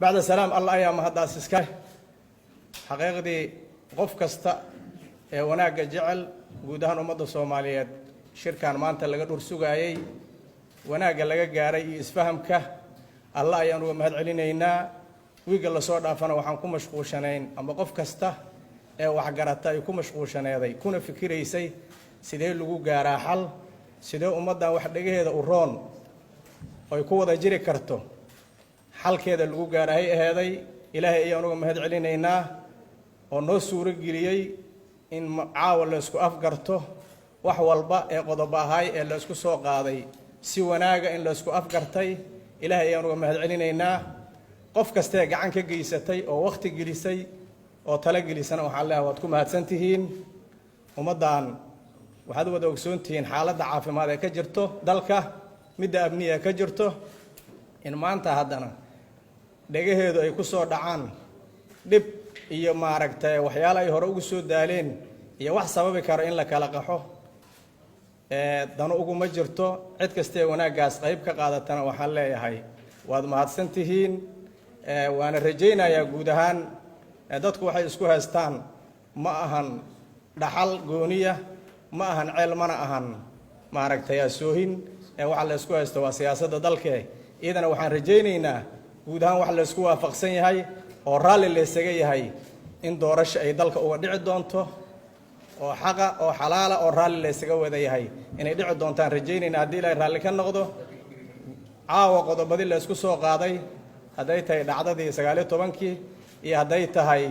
بعد السلام الله يا مهدا سكاي حقيقتي قف كستا وناق جعل guudahaan ummadda Soomaaliyeed shirkan maanta laga dhur sugayay wanaaga laga gaaray isfahamka Allah ayaan uga mahad celinaynaa wiiga la soo dhaafana waxaan ku mashquulsanayn ama qof kasta ee wax garata ay ku mashquulsanaayay kuna fikiraysay sidee lagu gaaraa xal sidee ummadda wax dhigaheeda u roon oo ay ku wada jiri karto xalkeeda lagu gaaray aheeday Ilaahay ayaan uga mahad celinaynaa oo noo suuro geliyay in caawa la isku afgarto wax walba ee qodob ahay ee la isku soo qaaday si wanaaga in la isku afgartay Ilaahay ayaan uga mahad celinaynaa qof kasta ee gacan ka geysatay oo waqti gelisay oo tala gelisana waxaan leeyahay waad ku mahadsantihiin ummadan waxaad wada ogsoontihiin xaaladda caafimaad ee ka jirto dalka midda amniga ka jirto in maanta haddana dhagaheedu ay ku soo dhacaan dib iyo maaragtay waxyaalo ay hore ugu soo daaleen iyo wax sababi karo in la kala qaxo dano ugu ma jirto cid kasta ee wanaagaas qayb ka qaadatana waxaan leeyahay waad mahadsantihiin waana rajaynayaa guud ahaan dadku waxay isku haystaan ma ahan dhaxal gooniya ma ahan ceel mana ahan maaragtay soohin waxa la isku haysto waa siyaasadda dalka iyadana waxaan rajaynaynaa guud ahaan wax la isku waafaqsan yahay oo raalli la isaga yahay in doorasho ay dalka uga dhici doonto oo xaqa oo xalaala oo raalli la isaga wada yahay inay dhici doontaan rajaynayna haddii Ilaahay raalli ka noqdo caawa qodobadii la isku soo qaaday haday tahay dhacdadii 19 iyo haday tahay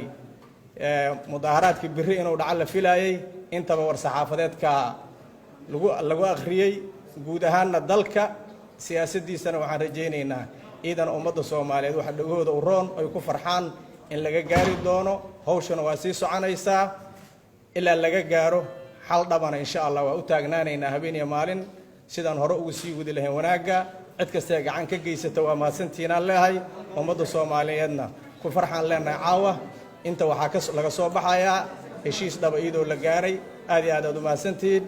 mudaharaadkii biri inuu dhacal la filayay intaba war saxaafadeedka lagu akhriyay guud ahaanna dalka siyaasadiisana waxaan rajaynaynaa iidan ummadda Soomaaliyeed waxa dhagooda u roon ay ku farxaan in laga gaari doono hawshana waa sii soconaysaa ilaa laga gaaro xal dhabana insha Allah waa u taagnaanaynaa habeen iyo maalin sidaan hore ugu sii wadi lahayn wanaaga cid kasta gacan ka geysata waa maasantiina leeyahay ummadda Soomaaliyeedna ku farxaan leenahay caawa inta waxa laga soo baxayaa heshiis dhaba iyadoo la gaaray aad iyo aad u maasantiin